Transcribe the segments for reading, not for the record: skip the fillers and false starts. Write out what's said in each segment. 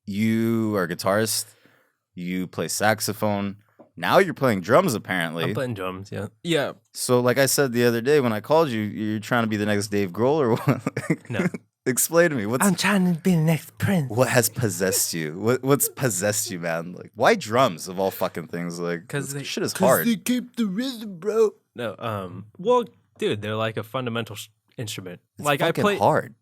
you are a guitarist. You play saxophone. Now you're playing drums, apparently. I'm playing drums, yeah. Yeah. So, like I said the other day when I called you, you're trying to be the next Dave Grohl or what? No. Explain to me. I'm trying to be the next Prince. What has possessed you? What's possessed you, man? Like, why drums of all fucking things? Like, because shit is hard. They keep the rhythm, bro. No, well, dude, they're like a fundamental instrument. It's like fucking I play hard.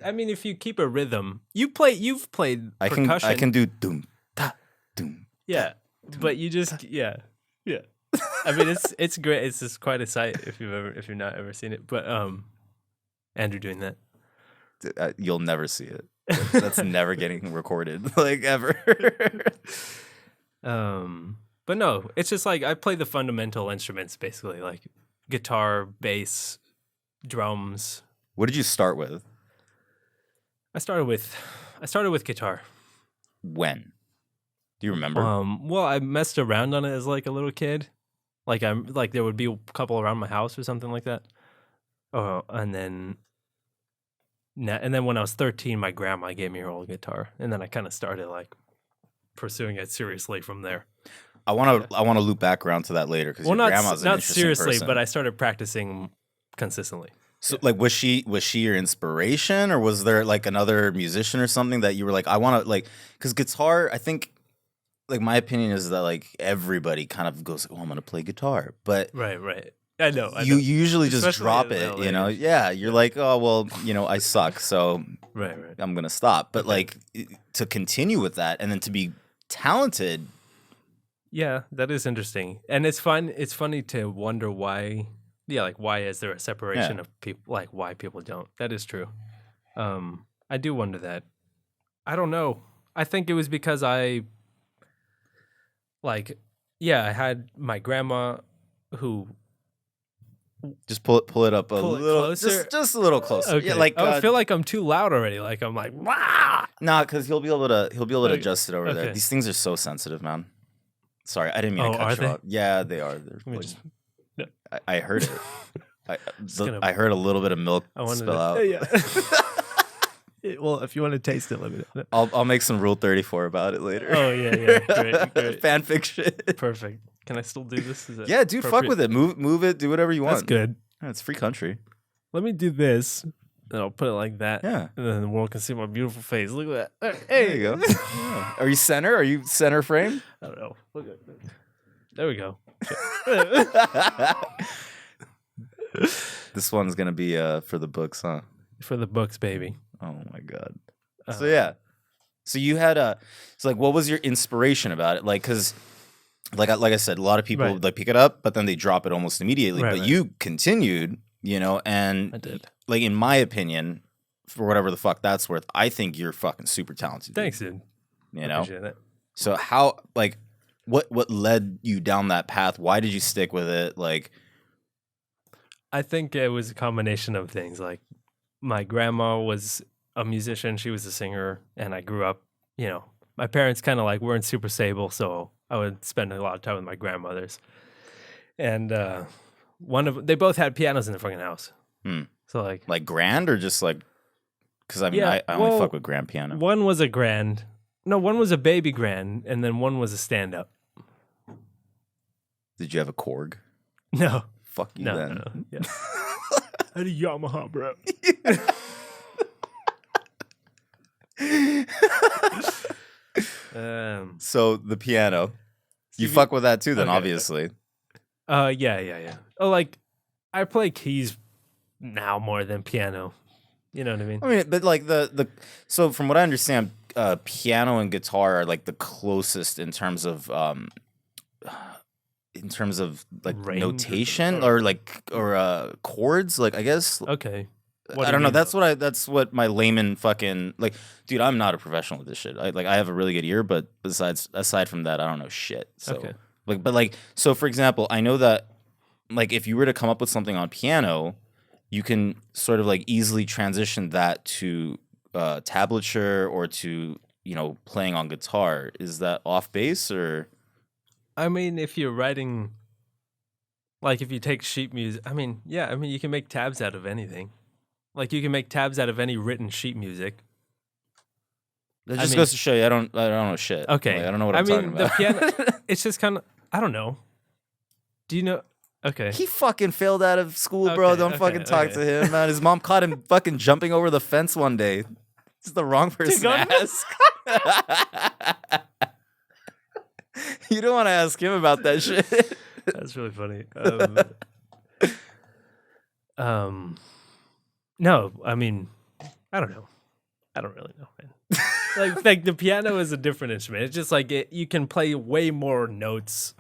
I mean, if you keep a rhythm, you've played percussion. I can do doom ta doom. Yeah, but you just yeah. I mean, it's great. It's just quite a sight if you've not ever seen it. But Andrew doing that, You'll never see it. That's never getting recorded, like ever. But no, it's just like I play the fundamental instruments basically, like guitar, bass, drums. What did you start with? I started with guitar. When? Do you remember? Well, I messed around on it as like a little kid. Like there would be a couple around my house or something like that. Oh, and then when I was 13, my grandma gave me her old guitar, and then I kind of started like pursuing it seriously from there. I want to loop back around to that later because your grandma's an not interesting seriously, person. but I started practicing consistently. So, like, was she your inspiration, or was there like another musician or something that you were like, I want to like? Because guitar, I think, like my opinion is that like everybody kind of goes, oh, I'm gonna play guitar, but right. I know. You usually just Especially drop at it, that you know? age. Yeah, you're like, oh well, I suck, so Right. I'm gonna stop. But like to continue with that and then to be talented. Yeah, that is interesting, and it's fun. It's funny to wonder why. Yeah, like why is there a separation of people? Like why people don't? That is true. I do wonder that. I don't know. I think it was because I had my grandma who Just pull it up a Pull it little closer? just a little closer. Okay. Yeah, like I feel like I'm too loud already. Like I'm like, wow. nah, because he'll be able to Okay. adjust it over there. Okay. These things are so sensitive, man. Sorry, I didn't mean to Oh, cut are you they? off. Yeah, they are. They're Let me like- just- no. I heard it. gonna- I heard a little bit of milk I wanted spill to, out. Yeah. Well, if you want to taste it, let me know. I'll make some Rule 34 about it later. Oh yeah, great. Fan fiction. Perfect. Can I still do this? Is it Yeah, dude, fuck with it. Move it. Do whatever you want. That's good. Yeah, it's free country. Let me do this, and I'll put it like that. Yeah. And then the world can see my beautiful face. Look at that. There Hey, you go. Yeah. Are you center? Are you center frame? I don't know. Look at that. There we go. This one's gonna be for the books, huh? For the books, baby. Oh my god. So yeah. So you had so like what was your inspiration about it? Like cuz like I said, a lot of people Right. like pick it up but then they drop it almost immediately, Right, but right. you continued, and I did. like in my opinion, for whatever the fuck that's worth, I think you're fucking super talented. Thanks, dude. You know? Appreciate it. So how like what led you down that path? Why did you stick with it? Like I think it was a combination of things. Like my grandma was a musician, she was a singer, and I grew up, my parents kind of like weren't super stable, so I would spend a lot of time with my grandmothers. And they both had pianos in the fucking house. So like grand or just like because I mean Yeah, I only well, fuck with grand piano. one was a grand. No, one was a baby grand, and then one was a stand up. Did you have a Korg? No. Fuck you No, then. no. Yeah. I had a Yamaha, bro. So the piano, you See, fuck with that too, then okay. obviously. Yeah. Oh, like I play keys now more than piano. You know what I mean? I mean, but like the so from what I understand, piano and guitar are like the closest in terms of like Range notation or- or chords. Like I guess Okay. What I do you don't know. mean, That's what my layman fucking like. Dude, I'm not a professional at this shit. I have a really good ear, but aside from that, I don't know shit. So Okay. so for example, I know that like if you were to come up with something on piano, you can sort of like easily transition that to tablature or to playing on guitar. Is that off base or? I mean, if you're writing, like if you take sheet music, you can make tabs out of anything. Like you can make tabs out of any written sheet music. That just goes to show you I don't know shit. Okay. Like, I don't know what I'm talking about. The piano, it's just kind of, I don't know. Do you know? Okay. He fucking failed out of school, bro. Don't fucking talk to him, man. His mom caught him fucking jumping over the fence one day. It's the wrong person to ask. You don't want to ask him about that shit. That's really funny. No, I mean, I don't know. I don't really know, man. like the piano is a different instrument. It's just like you can play way more notes.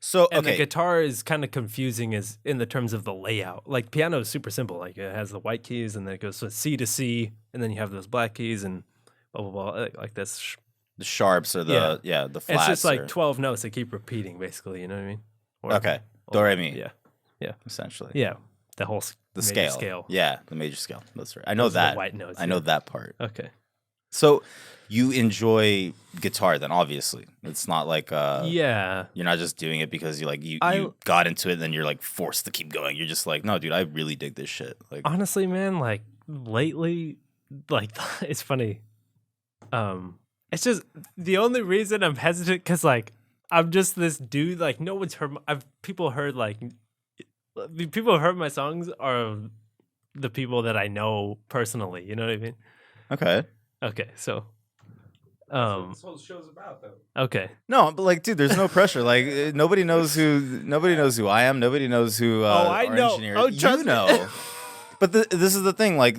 So and the guitar is kind of confusing as in the terms of the layout. Like piano is super simple. Like it has the white keys and then it goes from C to C, and then you have those black keys and blah blah blah. Like this. The sharps or the the flats. It's just like 12 notes that keep repeating, basically. You know what I mean? Okay. Do re mi. Yeah. Essentially. Yeah. The whole the major scale. Yeah, the major scale. That's right. I know that. The white notes. I know that part. Okay. So you enjoy guitar then, obviously. It's not like you're not just doing it because you got into it and then you're like forced to keep going. You're just like, no, dude, I really dig this shit. Like honestly, man, like lately, like it's funny. It's just the only reason I'm hesitant because like I'm just this dude. Like no one's heard. People heard like the people who heard my songs are the people that I know personally. You know what I mean? Okay, so. That's what this whole show's about, though. Okay. No, but like, dude, there's no pressure. Like, nobody knows who I am. Nobody knows who. I know. Engineer. Oh, you know. But this is the thing. Like,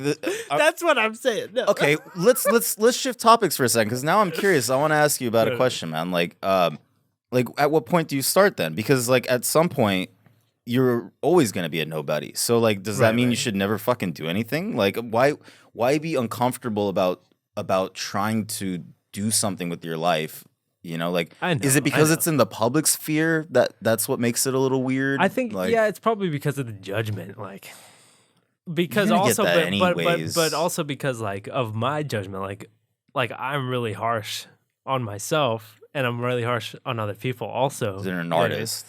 that's what I'm saying. No. Okay, let's shift topics for a second because now I'm curious. I want to ask you about a question, man. Like, at what point do you start then? Because like at some point, you're always gonna be a nobody. So like, does that mean you should never fucking do anything? Like, why be uncomfortable about trying to do something with your life? You know, like, is it because it's in the public sphere that's what makes it a little weird? I think it's probably because of the judgment, like. Because also, but also because like of my judgment, like I'm really harsh on myself and I'm really harsh on other people. Also, you're an artist.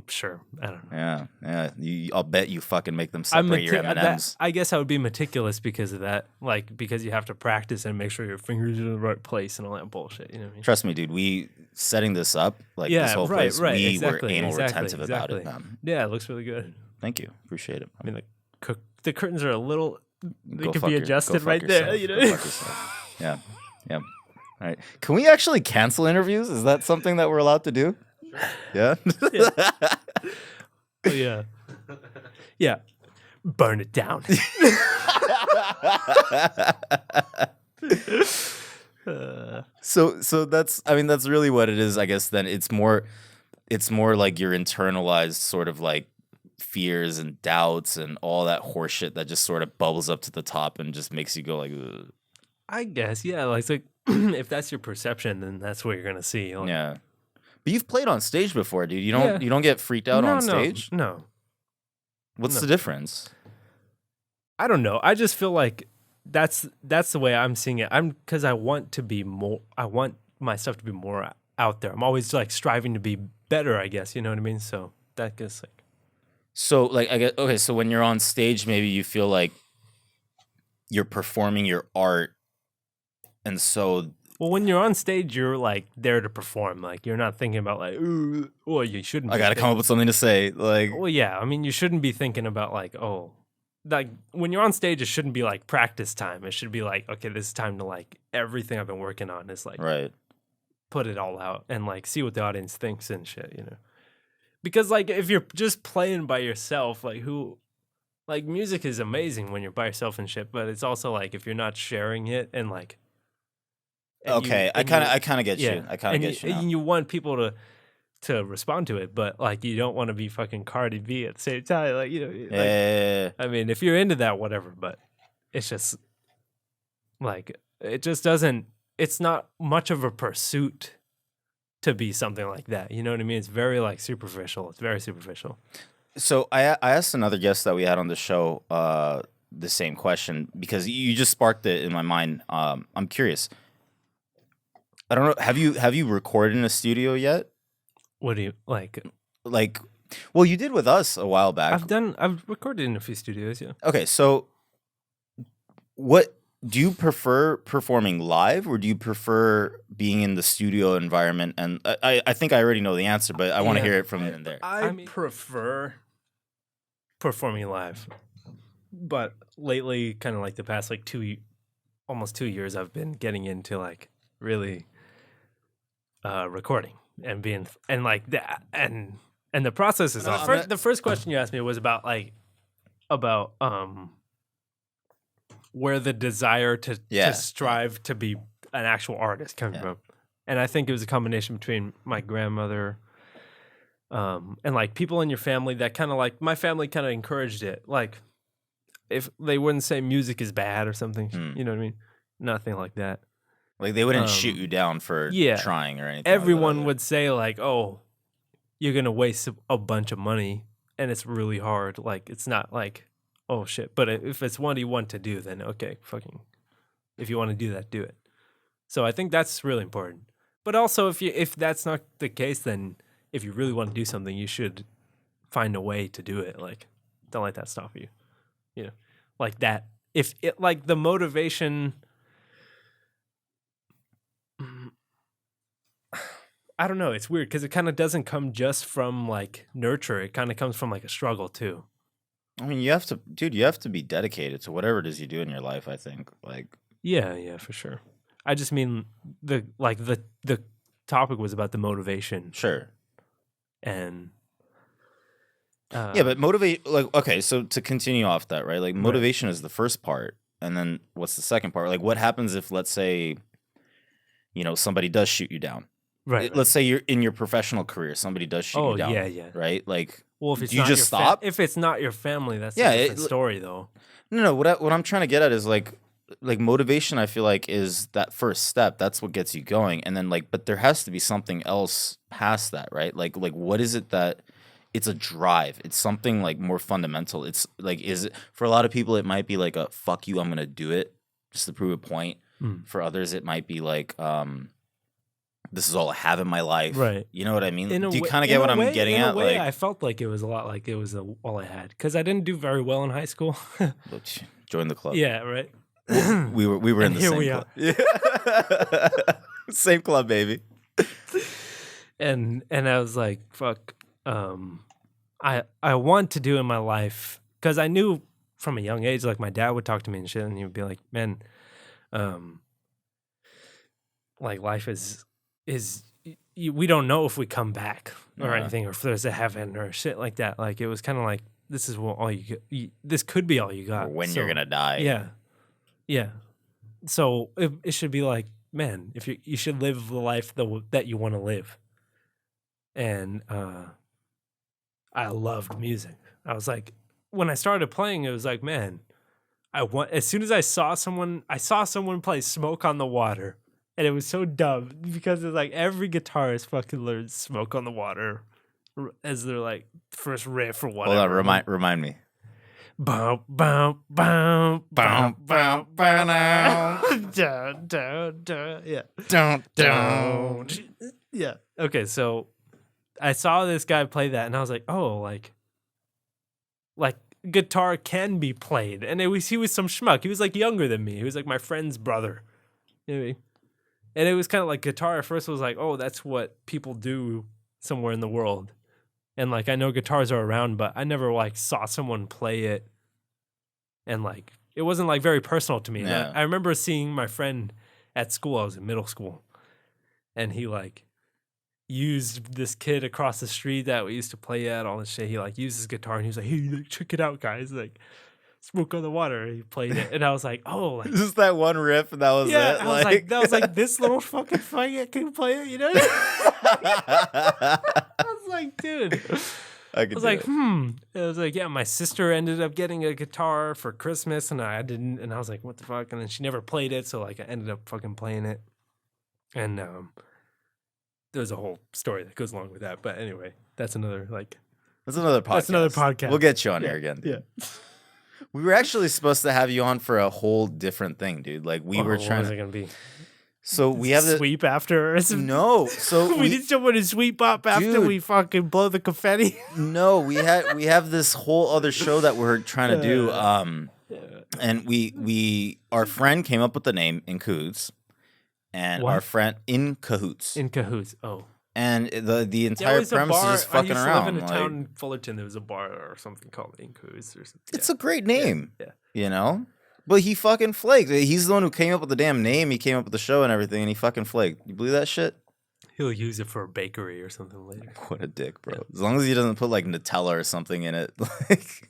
Sure, I don't know. Yeah. I'll bet you fucking make them separate your M&Ms. I guess I would be meticulous because of that, like because you have to practice and make sure your fingers are in the right place and all that bullshit. You know what I mean? Trust me, dude. We setting this up, like this whole place. We were anal retentive about it. Yeah, it looks really good. Thank you, appreciate it. I mean, the curtains are a little. They can be adjusted right there. You know. Yeah. All right. Can we actually cancel interviews? Is that something that we're allowed to do? Yeah. Oh, yeah. Yeah. Burn it down. So that's really what it is, I guess. Then it's more like your internalized sort of like fears and doubts and all that horseshit that just sort of bubbles up to the top and just makes you go like, ugh. I guess, yeah. Like if that's your perception, then that's what you're gonna see. Like, yeah. But you've played on stage before, dude. You don't get freaked out on stage? No. What's the difference? I don't know. I just feel like that's the way I'm seeing it. Because I want to be more. I want my stuff to be more out there. I'm always like striving to be better, I guess. You know what I mean? So that gets like. So like I get okay. So when you're on stage, maybe you feel like you're performing your art, and so. Well, when you're on stage, you're like there to perform. Like you're not thinking about like, ooh, well, you shouldn't. I got to come up with something to say. Like, well, yeah. I mean, you shouldn't be thinking about like, oh, like when you're on stage, it shouldn't be like practice time. It should be like, okay, this is time to like everything I've been working on is like, right, put it all out and like see what the audience thinks and shit, you know. Because like if you're just playing by yourself, like music is amazing when you're by yourself and shit. But it's also like if you're not sharing it and like. Okay, I kind of get you. I kind of get you. And you want people to respond to it, but like you don't want to be fucking Cardi B at the same time. Like you know, yeah. I mean, if you're into that, whatever. But it's just like it just doesn't. It's not much of a pursuit to be something like that. You know what I mean? It's very like superficial. It's very superficial. So I asked another guest that we had on the show the same question because you just sparked it in my mind. I'm curious. I don't know. Have you recorded in a studio yet? What do you like? Like, well, you did with us a while back. I've recorded in a few studios. Yeah. Okay, so what do you prefer performing live or do you prefer being in the studio environment? And I think I already know the answer, but I want to hear it from in there. I prefer performing live, but lately, kind of like the past like almost 2 years, I've been getting into like really recording and being and like that and the process is the first question you asked me was about where the desire to strive to be an actual artist comes from. And I think it was a combination between my grandmother and like people in your family that kind of like my family kind of encouraged it. Like if they wouldn't say music is bad or something, you know what I mean? Nothing like that. Like they wouldn't shoot you down for trying or anything. Everyone would say like, "Oh, you're going to waste a bunch of money and it's really hard." Like it's not like, "Oh shit." But if it's what you want to do, then okay, fucking if you want to do that, do it. So I think that's really important. But also if that's not the case, then if you really want to do something, you should find a way to do it. Like don't let that stop you. You know, like that. If it like the motivation, I don't know. It's weird because it kind of doesn't come just from like nurture. It kind of comes from like a struggle too. I mean, you have to be dedicated to whatever it is you do in your life, I think. Like yeah, for sure. I just mean the topic was about the motivation. Sure. And yeah, but motivate like okay, so to continue off that, right? Like motivation is the first part, and then what's the second part? Like what happens if let's say somebody does shoot you down? Right. Let's say you're in your professional career, somebody does shoot you down. Yeah. Right? Like well, if it's you not just stop? If it's not your family, that's a different story though. No, what I'm trying to get at is like motivation I feel like is that first step. That's what gets you going. And then but there has to be something else past that, right? Like what is it that it's a drive. It's something like more fundamental. It's like is it for a lot of people it might be like a fuck you, I'm going to do it just to prove a point. For others it might be like this is all I have in my life. Right. You know what I mean? Do you kind of get what I'm getting at? Like I felt like it was a lot like it was all I had cuz I didn't do very well in high school. Join the club. Yeah, right. we were in the same club. Yeah. Same club, baby. And I was like, fuck, I want to do in my life because I knew from a young age, like my dad would talk to me and shit, and he would be like, "Man, like life is we don't know if we come back or anything, or if there's a heaven or shit like that." Like it was kind of like this is all you get. This could be all you got. Or when you're gonna die. Yeah. So it should be like, man, if you should live the life that you want to live. And I loved music. I was like, when I started playing, it was like, man, as soon as I saw someone play Smoke on the Water, and it was so dumb because it's like every guitarist fucking learns Smoke on the Water as their like first riff or whatever. Hold on, remind me. Bow, bow, bow, bow, bow, bow, now. Yeah. Don't. Yeah. Okay, so I saw this guy play that, and I was like, oh, like guitar can be played. And he was some schmuck. He was like younger than me. He was like my friend's brother. You know what I mean? And it was kind of like guitar at first was like, oh, that's what people do somewhere in the world. And like I know guitars are around, but I never like saw someone play it. And like it wasn't like very personal to me. Yeah. I remember seeing my friend at school. I was in middle school, and he like used this kid across the street that we used to play at, all this shit. He like used his guitar, and he was like, "Hey, like, check it out, guys!" Like Smoke on the Water. He played it, and I was like, "Oh, like just that one riff, and that was it." I was like, this little fucking faggot can play it, you know? I was like, dude. I was like, It was like, yeah, my sister ended up getting a guitar for Christmas, and I didn't, and I was like, what the fuck? And then she never played it, so like I ended up fucking playing it, and there's a whole story that goes along with that. But anyway, that's another podcast. That's another podcast. We'll get you on here again, dude. Yeah. We were actually supposed to have you on for a whole different thing, dude. Like we were trying. What was it gonna be? So we have the sweep after. No, so we need someone to sweep up after we fucking blow the confetti. No, we have this whole other show that we're trying to do. And our friend came up with the name in cahoots, and What? our friend in cahoots, In cahoots. Oh. and the There entire was a premise bar. is just I fucking used to around. live in a like, town in Fullerton. There was a bar or something called In Cahoots or something. it's a great name, Yeah. you know. But he fucking flaked. He's the one who came up with the damn name. He came up with the show and everything, and he fucking flaked. You believe that shit? He'll use it for a bakery or something later. What a dick, bro. Yeah. As long as he doesn't put like Nutella or something in it. Like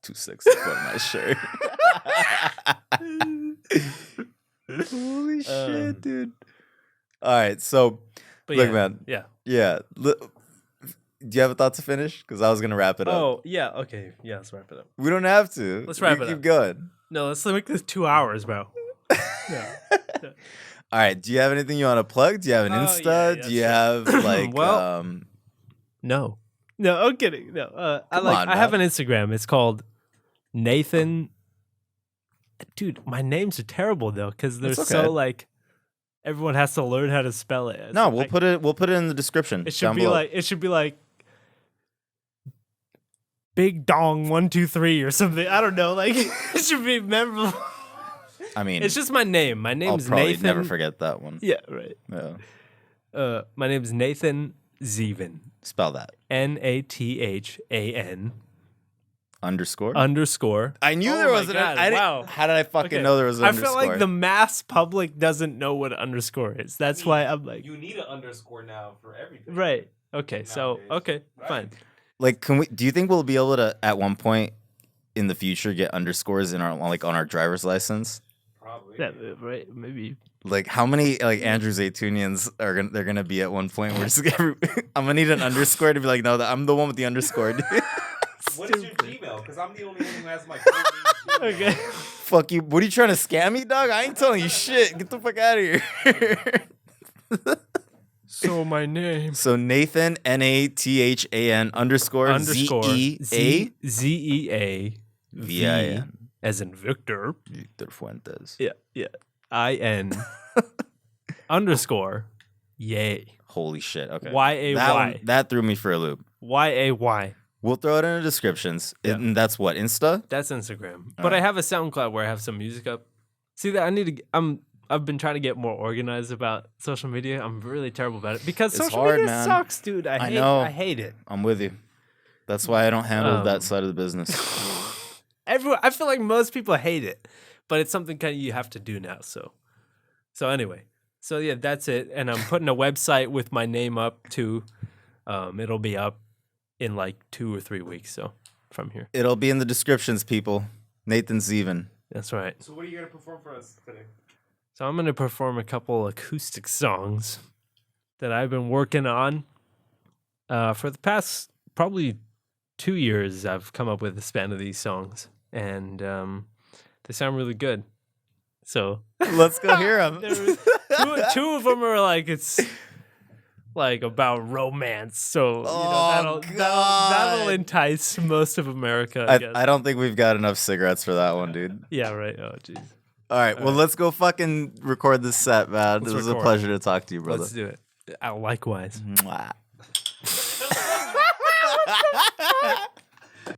2.6 is on my shirt. Holy shit, dude. All right, so But look, yeah, man. Yeah. Yeah. Do you have a thought to finish? Because I was gonna wrap it up. Oh, yeah. Okay. Yeah, let's wrap it up. We don't have to. Let's wrap We it keep up. going. No, let's make this 2 hours, bro. Yeah. All right. Do you have anything you want to plug? Do you have an Oh, Insta? yeah, Do you have like Well, No. No, I'm kidding. No. Come on, I have man. an Instagram. It's called Nathan. Dude, my names are terrible though, because they're It's okay. so like everyone has to learn how to spell it. No, So, we'll put it in the description. it should down be below. like Big Dong 123 or something. I don't know. Like it should be memorable. I mean, It's just my name. My I'll name's probably Nathan. never forget that one. Yeah, right. Yeah. My name's Nathan Zeavin. Spell that. NATHAN _. I knew Oh there my was an. God, I didn't, wow. How did I fucking Okay. know there was an I underscore? feel like the mass public doesn't know what an underscore is. That's why I'm like, You need an underscore now for everything. right. Okay, so Nowadays. okay, Right. fine. Like, do you think we'll be able to at one point in the future get underscores in our on our driver's license? Probably. Yeah, right. Maybe. Like, how many like Andrew Zaytunians they're gonna be at one point? We're just I'm gonna need an underscore to be like, no, I'm the one with the underscore. Dude. What is your Gmail? Because I'm the only one who has my full name Gmail. Okay. Fuck you. What are you trying to scam me, dog? I ain't telling you shit. Get the fuck out of here. So my name So Nathan NATHAN underscore ZEA ZEA VIN as in Victor. Victor Fuentes. Yeah. IN underscore yay. Holy shit. Okay. YAY. That threw me for a loop. YAY. We'll throw it in the descriptions. Yeah. And that's what, Insta? That's Instagram. All But I right. have a SoundCloud where I have some music up. See that I need to. I've been trying to get more organized about social media. I'm really terrible about it because It's social hard, media man. sucks, dude. I know. I hate it. I'm with you. That's why I don't handle that Um, side of the business. Everyone, I feel like most people hate it, but it's something kind of you have to do now. So anyway, so yeah, that's it. And I'm putting a website with my name up too. It'll be up in like 2 or 3 weeks. So from here, It'll be in the descriptions, people. Nathan Zeavin. that's right. So what are you going to perform for us today? So I'm going to perform a couple acoustic songs that I've been working on for the past probably 2 years. I've come up with a span of these songs, and they sound really good. So Let's go hear him. two of them are like it's like about romance. So Oh, that'll God. entice most of America. I guess. I don't think we've got enough cigarettes for that one, dude. Yeah. Right. Oh, jeez. All right, well, let's go fucking record this set, man. Let's It was a record. pleasure to talk to you, brother. Let's do it. Likewise. Mwah.